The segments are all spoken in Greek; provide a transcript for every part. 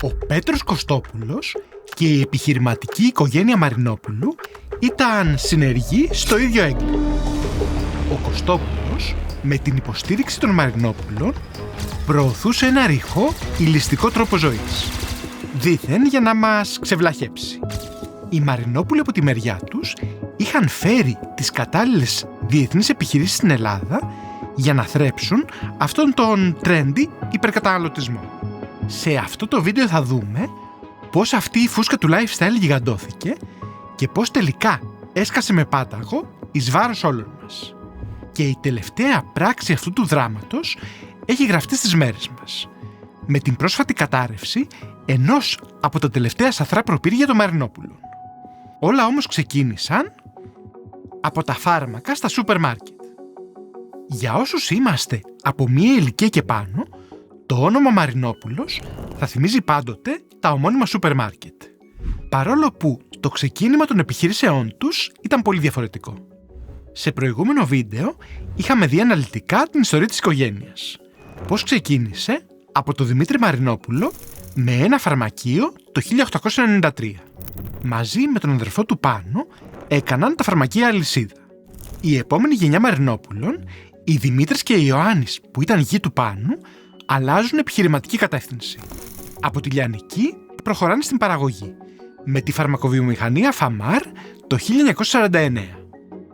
Ο Πέτρος Κωστόπουλος και η επιχειρηματική οικογένεια Μαρινόπουλου ήταν συνεργοί στο ίδιο έγκλημα. Ο Κωστόπουλος, με την υποστήριξη των Μαρινόπουλων, προωθούσε ένα ρηχό ηλιστικό τρόπο ζωής, δήθεν για να μας ξεβλαχέψει. Οι Μαρινόπουλοι από τη μεριά τους είχαν φέρει τις κατάλληλες διεθνείς επιχειρήσεις στην Ελλάδα για να θρέψουν αυτόν τον trendy υπερκαταναλωτισμό. Σε αυτό το βίντεο θα δούμε πώς αυτή η φούσκα του lifestyle γιγαντώθηκε και πώς τελικά έσκασε με πάταγο εις βάρος όλων μας. Και η τελευταία πράξη αυτού του δράματος έχει γραφτεί στις μέρες μας, με την πρόσφατη κατάρρευση ενός από τα τελευταία σαθρά προπήρια των Μαρινόπουλων. Όλα όμως ξεκίνησαν από τα φάρμακα στα σούπερ μάρκετ. Για όσους είμαστε από μία ηλικία και πάνω, το όνομα Μαρινόπουλος θα θυμίζει πάντοτε τα ομώνυμα σούπερ μάρκετ, παρόλο που το ξεκίνημα των επιχειρήσεών τους ήταν πολύ διαφορετικό. Σε προηγούμενο βίντεο είχαμε δει αναλυτικά την ιστορία της οικογένειας. Πώς ξεκίνησε από τον Δημήτρη Μαρινόπουλο με ένα φαρμακείο το 1893. Μαζί με τον αδερφό του Πάνο έκαναν τα φαρμακεία αλυσίδα. Η επόμενη γενιά Μαρινόπουλων, οι Δημήτρης και οι Ιωάννης που ήταν γη του Πάνου, αλλάζουν επιχειρηματική κατεύθυνση. Από τη λιανική προχωράνε στην παραγωγή, με τη φαρμακοβιομηχανία Φαμάρ το 1949.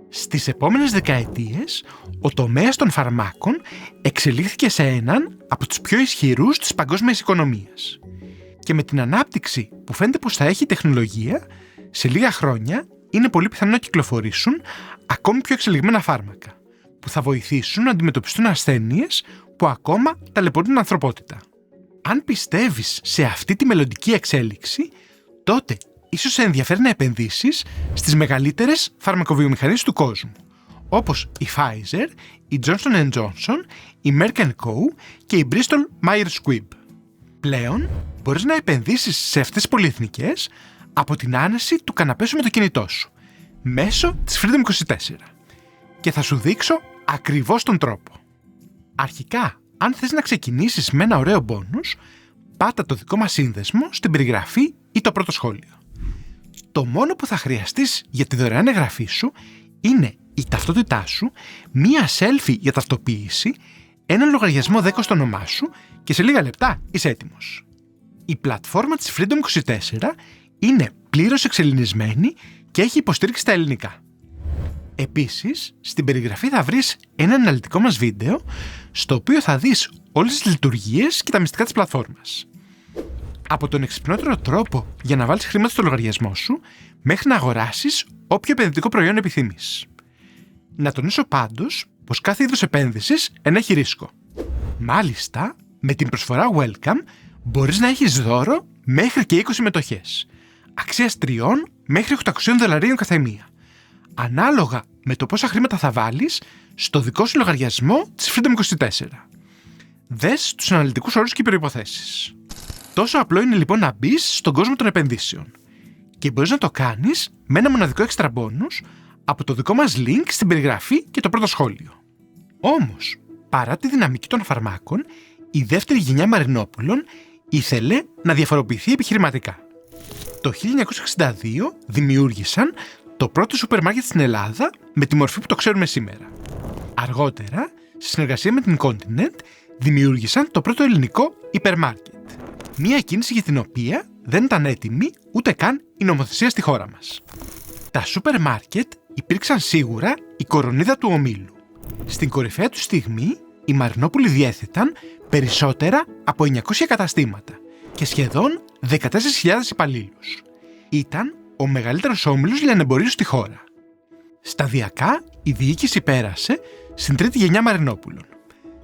Στις επόμενες δεκαετίες, ο τομέας των φαρμάκων εξελίχθηκε σε έναν από τους πιο ισχυρούς της παγκόσμιας οικονομίας. Και με την ανάπτυξη που φαίνεται πως θα έχει η τεχνολογία, σε λίγα χρόνια είναι πολύ πιθανό να κυκλοφορήσουν ακόμη πιο εξελιγμένα φάρμακα, που θα βοηθήσουν να αντιμετωπιστούν ασθένειες που ακόμα ταλαιπωρούν την ανθρωπότητα. Αν πιστεύεις σε αυτή τη μελλοντική εξέλιξη, τότε ίσως σε ενδιαφέρει να επενδύσεις στις μεγαλύτερες φαρμακοβιομηχανίες του κόσμου, όπως η Pfizer, η Johnson & Johnson, η Merck & Co και η Bristol Myers Squibb. Πλέον, μπορείς να επενδύσεις σε αυτές τις πολυεθνικές από την άνεση του καναπέ σου με το κινητό σου, μέσω της Freedom 24. Και θα σου δείξω ακριβώς τον τρόπο. Αρχικά, αν θες να ξεκινήσεις με ένα ωραίο μπόνους, πάτα το δικό μας σύνδεσμο στην περιγραφή ή το πρώτο σχόλιο. Το μόνο που θα χρειαστείς για τη δωρεάν εγγραφή σου είναι η ταυτότητά σου, μία selfie για ταυτοποίηση, έναν λογαριασμό 10 στο όνομά σου και σε λίγα λεπτά είσαι έτοιμος. Η πλατφόρμα της Freedom 24 είναι πλήρως εξελληνισμένη και έχει υποστήριξη στα ελληνικά. Επίσης, στην περιγραφή θα βρεις ένα αναλυτικό μας βίντεο, στο οποίο θα δεις όλες τις λειτουργίες και τα μυστικά της πλατφόρμας. Από τον εξυπνότερο τρόπο για να βάλεις χρήματα στο λογαριασμό σου, μέχρι να αγοράσεις όποιο επενδυτικό προϊόν επιθυμείς. Να τονίσω πάντως πως κάθε είδος επένδυσης ενέχει ρίσκο. Μάλιστα, με την προσφορά Welcome μπορείς να έχεις δώρο μέχρι και 20 μετοχές, αξίας 3 μέχρι $800 καθεμία, ανάλογα με το πόσα χρήματα θα βάλεις στο δικό σου λογαριασμό της Freedom 24. Δες τους αναλυτικούς όρους και προϋποθέσεις. Τόσο απλό είναι λοιπόν να μπεις στον κόσμο των επενδύσεων. Και μπορείς να το κάνεις με ένα μοναδικό extra bonus από το δικό μας link στην περιγραφή και το πρώτο σχόλιο. Όμως, παρά τη δυναμική των φαρμάκων, η δεύτερη γενιά Μαρινόπουλων ήθελε να διαφοροποιηθεί επιχειρηματικά. Το 1962 δημιούργησαν το πρώτο σούπερ μάρκετ στην Ελλάδα με τη μορφή που το ξέρουμε σήμερα. Αργότερα, σε συνεργασία με την Continent, δημιούργησαν το πρώτο ελληνικό υπερμάρκετ. Μία κίνηση για την οποία δεν ήταν έτοιμη ούτε καν η νομοθεσία στη χώρα μας. Τα σούπερ μάρκετ υπήρξαν σίγουρα η κορονίδα του ομίλου. Στην κορυφαία του στιγμή, οι Μαρινόπουλοι διέθεταν περισσότερα από 900 καταστήματα και σχεδόν 14.000 υπαλλήλους. Ήταν ο μεγαλύτερος όμιλος λιανεμπορίου στη χώρα. Σταδιακά, η διοίκηση πέρασε στην τρίτη γενιά Μαρινόπουλων,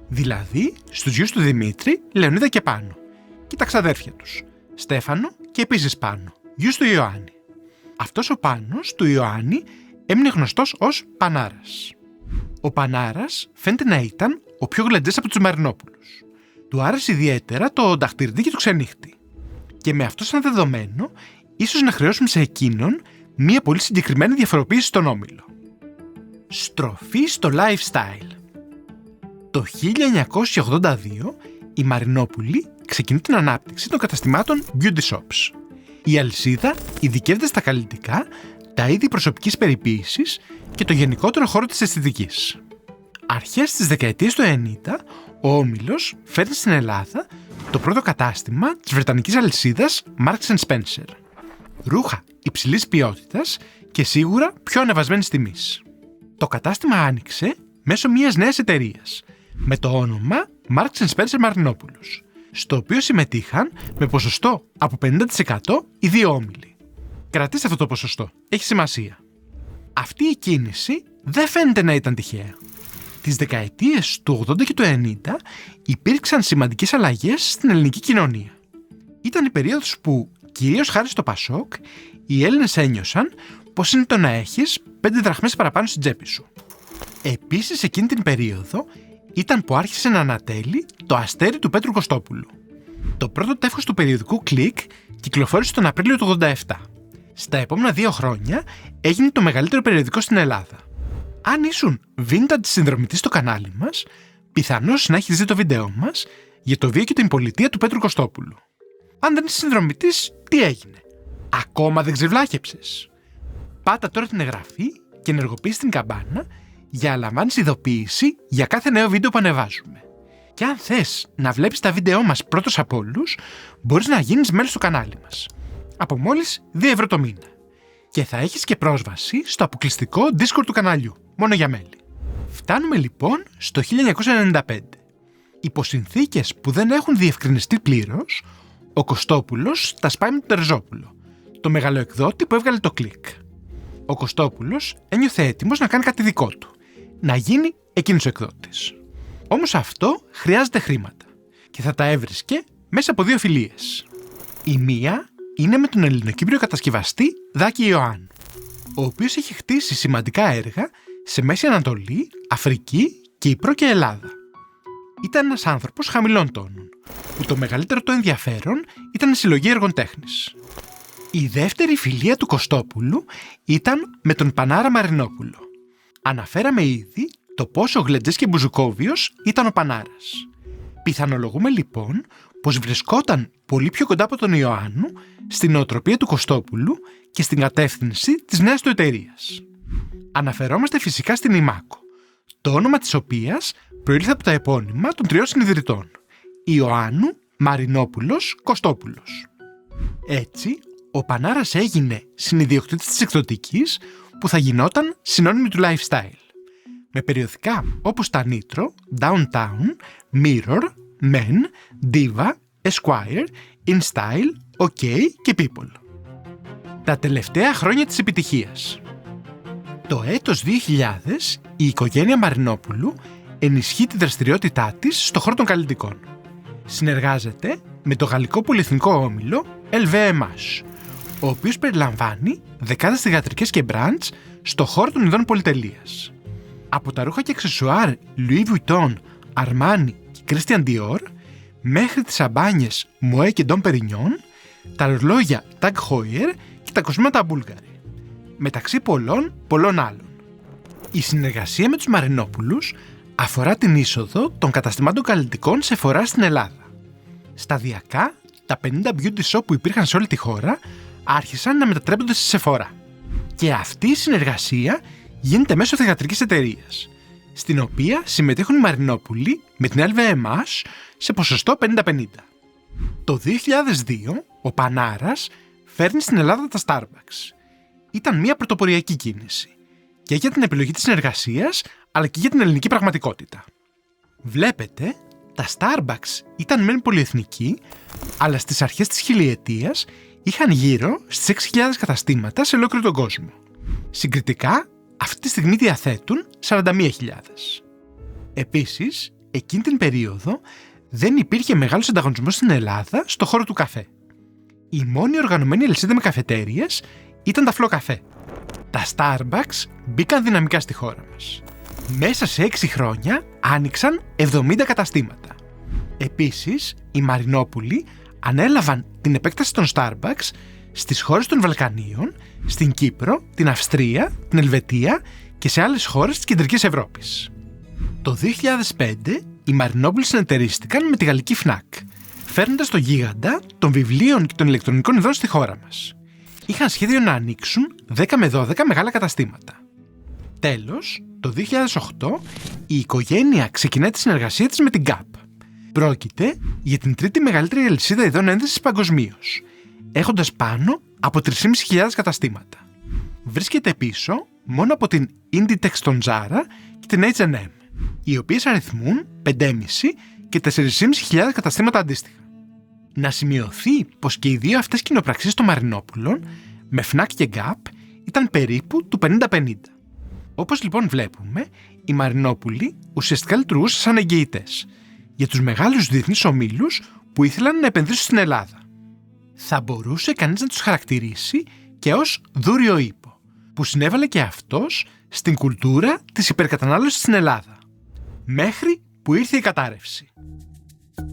δηλαδή στους γιους του Δημήτρη, Λεωνίδα και Πάνο, και τα ξαδέρφια τους, Στέφανο και επίσης Πάνο, γιους του Ιωάννη. Αυτός ο Πάνος του Ιωάννη έμεινε γνωστός ως Πανάρας. Ο Πανάρας φαίνεται να ήταν ο πιο γλεντζές από τους Μαρινόπουλους. Του άρεσε ιδιαίτερα το νταχτυρντή και το ξενύχτη. Και με αυτό σαν δεδομένο, ίσως να χρεώσουμε σε εκείνον μία πολύ συγκεκριμένη διαφοροποίηση στον όμιλο. Στροφή στο lifestyle. Το 1982 οι Μαρινόπουλοι ξεκινεί την ανάπτυξη των καταστημάτων beauty shops. Η αλυσίδα ειδικεύεται στα καλλιτικά, τα είδη προσωπικής περιποίησης και το γενικότερο χώρο της αισθητικής. Αρχές της δεκαετίας του 90, ο όμιλος φέρνει στην Ελλάδα το πρώτο κατάστημα της βρετανικής αλυσίδας Marks & Spencer. Ρούχα υψηλής ποιότητας και σίγουρα πιο ανεβασμένης τιμής. Το κατάστημα άνοιξε μέσω μιας νέας εταιρείας με το όνομα Marks & Spencer Μαρινόπουλος, στο οποίο συμμετείχαν με ποσοστό από 50% οι δύο όμιλοι. Κρατήστε αυτό το ποσοστό, έχει σημασία. Αυτή η κίνηση δεν φαίνεται να ήταν τυχαία. Τις δεκαετίες του 80 και του 90 υπήρξαν σημαντικές αλλαγές στην ελληνική κοινωνία. Ήταν η περίοδος που, κυρίως χάρη στο Πασόκ, οι Έλληνες ένιωσαν πως είναι το να έχεις 5 δραχμές παραπάνω στην τσέπη σου. Επίσης, εκείνη την περίοδο ήταν που άρχισε να ανατέλει το αστέρι του Πέτρου Κωστόπουλου. Το πρώτο τεύχος του περιοδικού Κλικ κυκλοφόρησε τον Απρίλιο του 87. Στα επόμενα 2 χρόνια έγινε το μεγαλύτερο περιοδικό στην Ελλάδα. Αν ήσουν vintage συνδρομητής στο κανάλι μας, πιθανώς να έχεις δει το βίντεό μας για το βίο και την πολιτεία του Πέτρου Κωστόπουλου. Αν δεν είσαι συνδρομητής, τι έγινε? Ακόμα δεν ξεβλάχεψες? Πάτα τώρα την εγγραφή και ενεργοποιείς την καμπάνα για να λαμβάνεις ειδοποίηση για κάθε νέο βίντεο που ανεβάζουμε. Και αν θες να βλέπεις τα βίντεό μας πρώτος από όλους, μπορείς να γίνεις μέλος του κανάλι μας. Από μόλις 2 ευρώ το μήνα. Και θα έχεις και πρόσβαση στο αποκλειστικό Discord του καναλιού, μόνο για μέλη. Φτάνουμε λοιπόν στο 1995. Υπό συνθήκες που δεν έχουν διευκρινιστεί πλήρως, ο Κωστόπουλος τα σπάει με τον Τερζόπουλο, το μεγαλοεκδότη που έβγαλε το Κλικ. Ο Κωστόπουλος ένιωθε έτοιμος να κάνει κάτι δικό του, να γίνει εκείνος ο εκδότης. Όμως αυτό χρειάζεται χρήματα και θα τα έβρισκε μέσα από 2 φιλίες. Η μία είναι με τον Ελληνοκύπριο κατασκευαστή Δάκη Ιωάννου, ο οποίος έχει χτίσει σημαντικά έργα σε Μέση Ανατολή, Αφρική, Κύπρο και Ελλάδα. Ήταν ένας άνθρωπος χαμηλών τόνων, που το μεγαλύτερο του ενδιαφέρον ήταν η συλλογή έργων τέχνης. Η δεύτερη φιλία του Κωστόπουλου ήταν με τον Πανάρα Μαρινόπουλο. Αναφέραμε ήδη το πόσο γλεντζές και μπουζουκόβιος ήταν ο Πανάρας. Πιθανολογούμε λοιπόν πως βρισκόταν πολύ πιο κοντά από τον Ιωάννου στην νοοτροπία του Κωστόπουλου και στην κατεύθυνση της νέας του εταιρείας. Αναφερόμαστε φυσικά στην Ιμάκο, το όνομα της οποίας προήλθε από τα επώνυμα των 3 συνιδρυτών, Ιωάννου, Μαρινόπουλος, Κωστόπουλος. Έτσι, ο Πανάρας έγινε συνιδιοκτήτης της εκδοτικής που θα γινόταν συνώνυμη του lifestyle, με περιοδικά όπως τα Nitro, Downtown, Mirror, Men, Diva, Esquire, InStyle, OK και People. Τα τελευταία χρόνια της επιτυχίας. Το έτος 2000 η οικογένεια Μαρινόπουλου ενισχύει τη δραστηριότητά της στον χώρο των καλλιτικών. Συνεργάζεται με το γαλλικό πολυεθνικό όμιλο LVMH, ο οποίος περιλαμβάνει δεκάδες θυγατρικές και μπραντς στον χώρο των ειδών πολυτελείας. Από τα ρούχα και αξεσουάρ Louis Vuitton, Armani και Christian Dior, μέχρι τις σαμπάνιες Moët και Dom Perignon, τα ρολόγια Tag Heuer και τα κοσμήματα Bulgari, μεταξύ πολλών άλλων. Η συνεργασία με τους Μαρινόπουλους αφορά την είσοδο των καταστημάτων καλλιτικών σε φορά στην Ελλάδα. Σταδιακά, τα 50 beauty shop που υπήρχαν σε όλη τη χώρα άρχισαν να μετατρέπονται σε Sephora. Και αυτή η συνεργασία γίνεται μέσω θυγατρικής εταιρείας, στην οποία συμμετέχουν οι Μαρινόπουλοι με την LVMH σε ποσοστό 50-50. Το 2002, ο Πανάρας φέρνει στην Ελλάδα τα Starbucks. Ήταν μια πρωτοποριακή κίνηση, και για την επιλογή της συνεργασίας, αλλά και για την ελληνική πραγματικότητα. Βλέπετε, τα Starbucks ήταν μεν πολυεθνικοί, αλλά στις αρχές της χιλιετίας είχαν γύρω στις 6.000 καταστήματα σε ολόκληρο τον κόσμο. Συγκριτικά, αυτή τη στιγμή διαθέτουν 41.000. Επίσης, εκείνη την περίοδο δεν υπήρχε μεγάλος ανταγωνισμός στην Ελλάδα στο χώρο του καφέ. Η μόνη οργανωμένη αλυσίδα με καφετέριες ήταν τα Φλο Καφέ. Τα Starbucks μπήκαν δυναμικά στη χώρα μας. Μέσα σε 6 χρόνια άνοιξαν 70 καταστήματα. Επίσης, οι Μαρινόπουλοι ανέλαβαν την επέκταση των Starbucks στις χώρες των Βαλκανίων, στην Κύπρο, την Αυστρία, την Ελβετία και σε άλλες χώρες της Κεντρικής Ευρώπης. Το 2005 οι Μαρινόπουλοι συνεταιρίστηκαν με τη γαλλική Fnac, φέρνοντας το γίγαντα των βιβλίων και των ηλεκτρονικών ειδών στη χώρα μας. Είχαν σχέδιο να ανοίξουν 10 με 12 μεγάλα καταστήματα. Τέλος, το 2008 η οικογένεια ξεκινάει τη συνεργασία της με την Gap. Πρόκειται για την τρίτη μεγαλύτερη αλυσίδα ειδών ένδυσης παγκοσμίως, έχοντας πάνω από 3.500 καταστήματα. Βρίσκεται πίσω μόνο από την Inditex των Zara και την H&M, οι οποίες αριθμούν 5.500 και 4.500 καταστήματα αντίστοιχα. Να σημειωθεί πως και οι δύο αυτές κοινοπραξίες των Μαρινόπουλων, με Fnac και Gap, ήταν περίπου του 50-50. Όπως λοιπόν βλέπουμε, οι Μαρινόπουλοι ουσιαστικά λειτουργούσαν σαν εγγυητές για τους μεγάλους διεθνείς ομίλους που ήθελαν να επενδύσουν στην Ελλάδα. Θα μπορούσε κανείς να τους χαρακτηρίσει και ως δούριο ύπο, που συνέβαλε και αυτός στην κουλτούρα της υπερκατανάλωσης στην Ελλάδα. Μέχρι που ήρθε η κατάρρευση.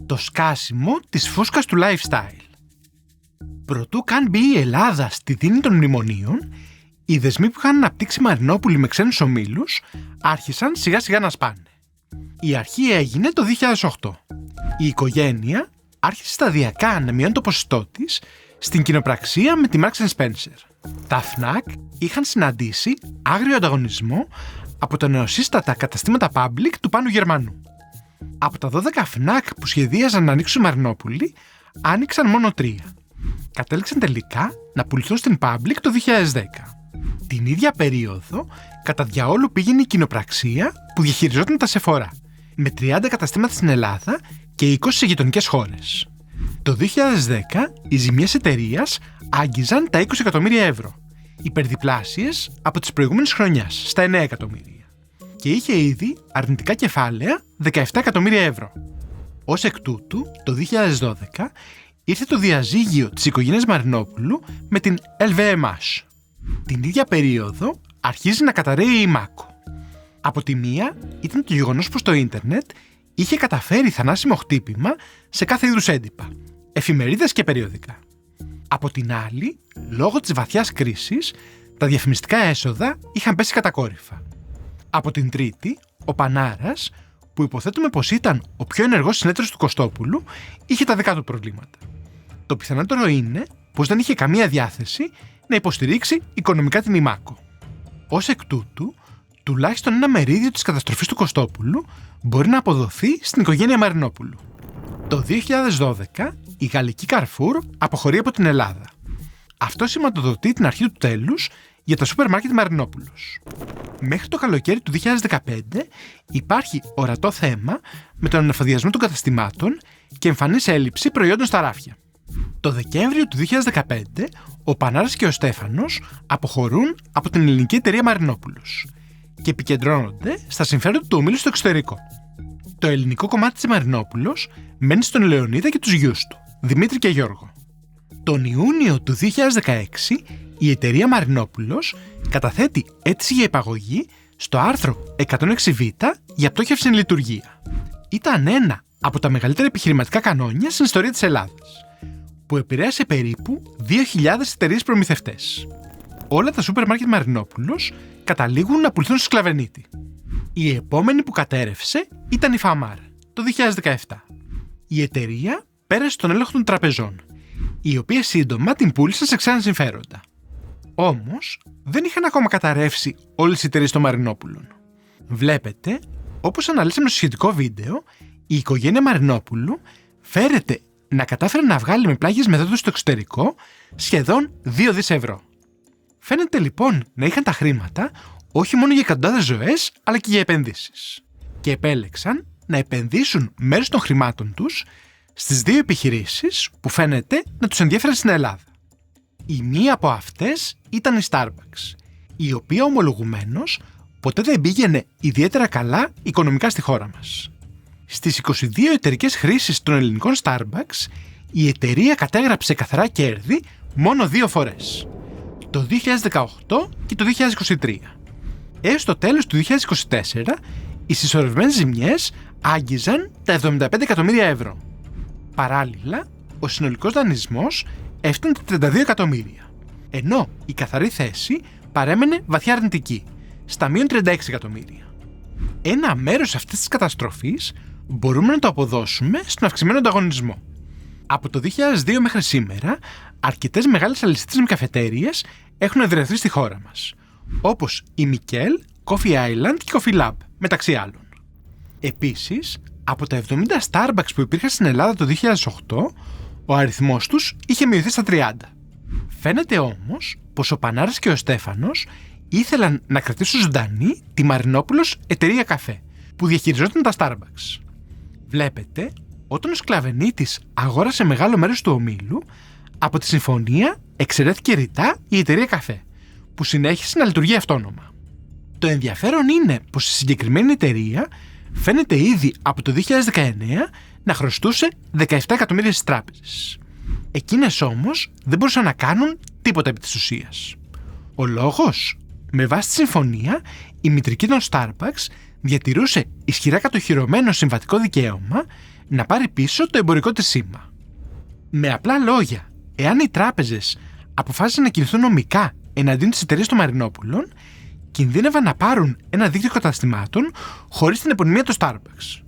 Το σκάσιμο της φούσκας του lifestyle. Προτού καν μπει η Ελλάδα στη δίνη των μνημονίων, οι δεσμοί που είχαν αναπτύξει Μαρινόπουλοι με ξένους ομίλους άρχισαν σιγά σιγά να σπάνε. Η αρχή έγινε το 2008. Η οικογένεια άρχισε σταδιακά να μειώνει το ποσοστό της στην κοινοπραξία με τη Marks & Spencer. Τα Fnac είχαν συναντήσει άγριο ανταγωνισμό από τα νεοσύστατα καταστήματα public του Πάνου Γερμανού. Από τα 12 Fnac που σχεδίαζαν να ανοίξουν οι Μαρινόπουλοι, άνοιξαν μόνο 3. Κατέληξαν τελικά να πουληθούν στην public το 2010. Την ίδια περίοδο, κατά διαόλου πήγαινε η κοινοπραξία που διαχειριζόταν τα Sephora, με 30 καταστήματα στην Ελλάδα και 20 σε γειτονικές χώρες. Το 2010, οι ζημιές εταιρείας άγγιζαν τα 20 εκατομμύρια ευρώ, υπερδιπλάσιες από τις προηγούμενες χρονιάς, στα 9 εκατομμύρια. Και είχε ήδη αρνητικά κεφάλαια 17 εκατομμύρια ευρώ. Ως εκ τούτου, το 2012, ήρθε το διαζύγιο της οικογένειας Μαρινόπουλου με την LVMH. Την ίδια περίοδο αρχίζει να καταρρέει η Μάκο. Από τη μία ήταν το γεγονός πως το ίντερνετ είχε καταφέρει θανάσιμο χτύπημα σε κάθε είδους έντυπα, εφημερίδες και περιοδικά. Από την άλλη, λόγω της βαθιάς κρίσης, τα διαφημιστικά έσοδα είχαν πέσει κατακόρυφα. Από την τρίτη, ο Πανάρας, που υποθέτουμε πως ήταν ο πιο ενεργός συνέτερος του Κωστόπουλου, είχε τα δικά του προβλήματα. Το πιθανότερο είναι πως δεν είχε καμία διάθεση να υποστηρίξει οικονομικά την Ιμάκο. Ως εκ τούτου, τουλάχιστον ένα μερίδιο της καταστροφής του Κωστόπουλου μπορεί να αποδοθεί στην οικογένεια Μαρινόπουλου. Το 2012, η γαλλική Carrefour αποχωρεί από την Ελλάδα. Αυτό σηματοδοτεί την αρχή του τέλους για τα σούπερ μάρκετ Μαρινόπουλος. Μέχρι το καλοκαίρι του 2015 υπάρχει ορατό θέμα με τον ανεφοδιασμό των καταστημάτων και εμφανής έλλειψη προϊόντων στα ράφια. Το Δεκέμβριο του 2015, ο Πανάρας και ο Στέφανος αποχωρούν από την ελληνική εταιρεία Μαρινόπουλος και επικεντρώνονται στα συμφέροντα του ομίλου στο εξωτερικό. Το ελληνικό κομμάτι της Μαρινόπουλος μένει στον Λεωνίδα και τους γιους του, Δημήτρη και Γιώργο. Τον Ιούνιο του 2016, η εταιρεία Μαρινόπουλος καταθέτει αίτηση για υπαγωγή στο άρθρο 106β για πτώχευση εν λειτουργία. Ήταν ένα από τα μεγαλύτερα επιχειρηματικά κανόνια στην ιστορία της Ελλάδας, που επηρέασε περίπου 2.000 εταιρείες προμηθευτές. Όλα τα σούπερ μάρκετ Μαρινόπουλος καταλήγουν να πουληθούν στο Σκλαβενίτη. Η επόμενη που κατέρευσε ήταν η Φαμάρ, το 2017. Η εταιρεία πέρασε στον έλεγχο των τραπεζών, οι οποίες σύντομα την πούλησαν σε ξένα συμφέροντα. Όμως, δεν είχαν ακόμα καταρρεύσει όλες οι εταιρείες των Μαρινόπουλων. Βλέπετε, όπως αναλύσαμε στο σχετικό βίντεο, η οικογένεια Μαρινόπουλου φέρεται να κατάφερε να βγάλει με πλάγιες μεθόδους στο εξωτερικό σχεδόν 2 δις ευρώ. Φαίνεται λοιπόν να είχαν τα χρήματα όχι μόνο για εκατοντάδες ζωές, αλλά και για επενδύσεις. Και επέλεξαν να επενδύσουν μέρος των χρημάτων τους στις 2 επιχειρήσεις που φαίνεται να τους ενδιέφεραν στην Ελλάδα. Η μία από αυτές ήταν η Starbucks, η οποία ομολογουμένως ποτέ δεν πήγαινε ιδιαίτερα καλά οικονομικά στη χώρα μας. Στις 22 εταιρικές χρήσεις των ελληνικών Starbucks, η εταιρεία κατέγραψε καθαρά κέρδη μόνο 2 φορές, το 2018 και το 2023. Έως το τέλος του 2024, οι συσσωρευμένες ζημιές άγγιζαν τα 75 εκατομμύρια ευρώ. Παράλληλα, ο συνολικός δανεισμός έφτανε τα 32 εκατομμύρια, ενώ η καθαρή θέση παρέμενε βαθιά αρνητική, στα μείον 36 εκατομμύρια. Ένα μέρος αυτής της καταστροφής μπορούμε να το αποδώσουμε στον αυξημένο ανταγωνισμό. Από το 2002 μέχρι σήμερα, αρκετές μεγάλες αλυσίδες με καφετέριες έχουν εδραιωθεί στη χώρα μας, όπως η Μικέλ, Coffee Island και Coffee Lab, μεταξύ άλλων. Επίσης, από τα 70 Starbucks που υπήρχαν στην Ελλάδα το 2008, ο αριθμός τους είχε μειωθεί στα 30. Φαίνεται όμως πως ο Πανάρας και ο Στέφανος ήθελαν να κρατήσουν ζωντανή τη Μαρινόπουλος εταιρεία καφέ, που διαχειριζόταν τα Starbucks. Βλέπετε, όταν ο Σκλαβενίτης αγόρασε μεγάλο μέρος του ομίλου, από τη συμφωνία εξαιρέθηκε ρητά η εταιρεία καφέ, που συνέχισε να λειτουργεί αυτόνομα. Το ενδιαφέρον είναι πως η συγκεκριμένη εταιρεία φαίνεται ήδη από το 2019 να χρωστούσε 17 εκατομμύρια στις τράπεζες. Εκείνες όμως δεν μπορούσαν να κάνουν τίποτα επί της ουσίας. Ο λόγος? Με βάση τη συμφωνία, η μητρική των Starbucks διατηρούσε ισχυρά κατοχυρωμένο συμβατικό δικαίωμα να πάρει πίσω το εμπορικό της σήμα. Με απλά λόγια, εάν οι τράπεζες αποφάσισαν να κινηθούν νομικά εναντίον της εταιρείας των Μαρινόπουλων, κινδύνευαν να πάρουν ένα δίκτυο καταστημάτων χωρίς την επωνυμία του Starbucks.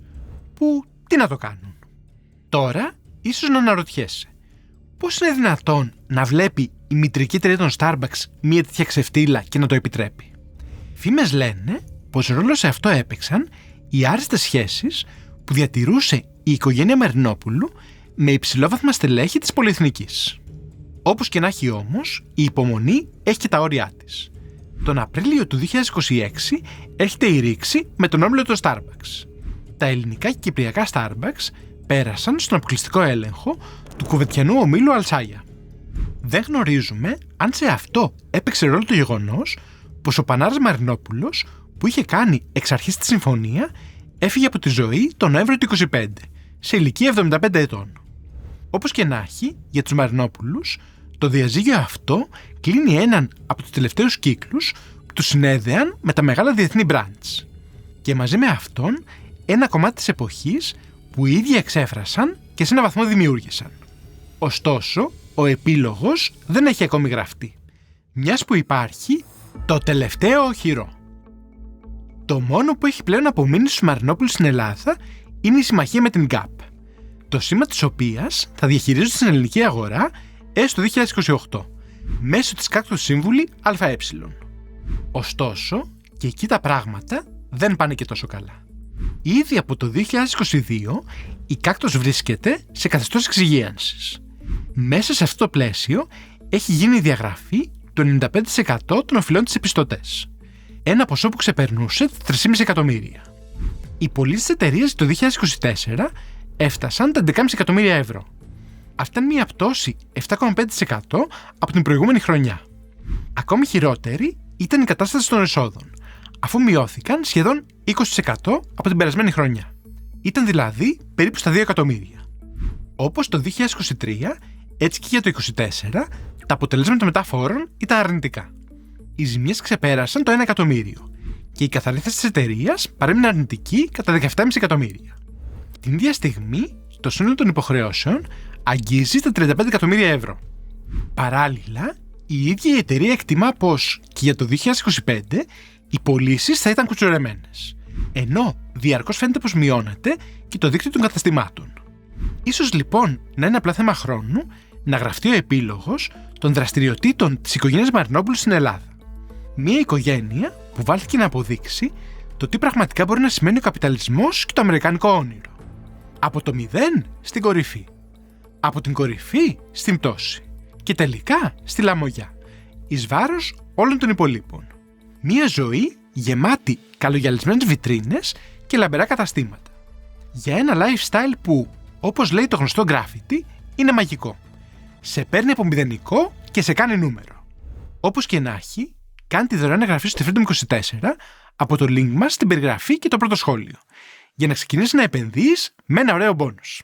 Που τι να το κάνουν? Τώρα, ίσως να αναρωτιέσαι, πώς είναι δυνατόν να βλέπει η μητρική εταιρεία των Starbucks μία τέτοια ξεφτύλα και να το επιτρέπει? Φήμες λένε πως ρόλο σε αυτό έπαιξαν οι άριστες σχέσεις που διατηρούσε η οικογένεια Μαρινόπουλου με υψηλόβαθμα στελέχη της πολυεθνικής. Όπως και να έχει όμως, η υπομονή έχει και τα όρια της. Τον Απρίλιο του 2026 έρχεται η ρήξη με τον όμιλο του Starbucks. Τα ελληνικά και κυπριακά Starbucks πέρασαν στον αποκλειστικό έλεγχο του κουβετιανού ομίλου Αλσάγια. Δεν γνωρίζουμε αν σε αυτό έπαιξε ρόλο το γεγονός πως ο Πανάρας Μαρινόπουλος, που είχε κάνει εξ αρχής τη συμφωνία, έφυγε από τη ζωή τον Νοέμβριο του 2025, σε ηλικία 75 ετών. Όπως και να έχει, για τους Μαρινόπουλους, το διαζύγιο αυτό κλείνει έναν από τους τελευταίους κύκλους που τους συνέδεαν με τα μεγάλα διεθνή brands. Και μαζί με αυτόν, ένα κομμάτι της εποχής που οι ίδιοι εξέφρασαν και σε έναν βαθμό δημιούργησαν. Ωστόσο, ο επίλογος δεν έχει ακόμη γραφτεί, μιας που υπάρχει το τελευταίο οχυρό. Το μόνο που έχει πλέον απομείνει στους Μαρινόπουλους στην Ελλάδα είναι η συμμαχία με την GAP, το σήμα της οποίας θα διαχειρίζονται στην ελληνική αγορά έως το 2028, μέσω της Κάκτος Σύμβουλη ΑΕ. Ωστόσο, και εκεί τα πράγματα δεν πάνε και τόσο καλά. Ήδη από το 2022 η Κάκτος βρίσκεται σε καθεστώς εξυγίανσης. Μέσα σε αυτό το πλαίσιο έχει γίνει η διαγραφή του 95% των οφειλών της επιστωτές, ένα ποσό που ξεπερνούσε 3,5 εκατομμύρια. Οι πωλήσεις της εταιρείας το 2024 έφτασαν τα 11,5 εκατομμύρια ευρώ. Αυτή ήταν μια πτώση 7,5% από την προηγούμενη χρονιά. Ακόμη χειρότερη ήταν η κατάσταση των εσόδων, αφού μειώθηκαν σχεδόν 20% από την περασμένη χρονιά. Ήταν δηλαδή περίπου στα 2 εκατομμύρια. Όπως το 2023, έτσι και για το 2024, τα αποτελέσματα μεταφόρων ήταν αρνητικά. Οι ζημιές ξεπέρασαν το 1 εκατομμύριο και η καθαρή θέση της εταιρείας παρέμεινε αρνητική κατά 17,5 εκατομμύρια. Την ίδια στιγμή, το σύνολο των υποχρεώσεων αγγίζει τα 35 εκατομμύρια ευρώ. Παράλληλα, η ίδια η εταιρεία εκτιμά πως και για το 2025 οι πωλήσεις θα ήταν κουτσουρεμένες, ενώ διαρκώς φαίνεται πως μειώνεται και το δίκτυο των καταστημάτων. Ίσως λοιπόν να είναι απλά θέμα χρόνου να γραφτεί ο επίλογος των δραστηριοτήτων της οικογένειας Μαρινόπουλου στην Ελλάδα. Μια οικογένεια που βάλθηκε να αποδείξει το τι πραγματικά μπορεί να σημαίνει ο καπιταλισμός και το αμερικάνικο όνειρο. Από το 0 στην κορυφή. Από την κορυφή στην πτώση. Και τελικά στη λαμογιά. Εις βάρος όλων των υπολείπων. Μια ζωή γεμάτη καλογιαλισμένες βιτρίνες και λαμπερά καταστήματα. Για ένα lifestyle που, όπως λέει το γνωστό γκράφιτι, είναι μαγικό. Σε παίρνει από μηδενικό και σε κάνει νούμερο. Όπως και να έχει, κάνει τη δωρεάν εγγραφή στο Freedom24 από το link μας στην περιγραφή και το πρώτο σχόλιο, για να ξεκινήσεις να επενδύεις με ένα ωραίο μπόνους.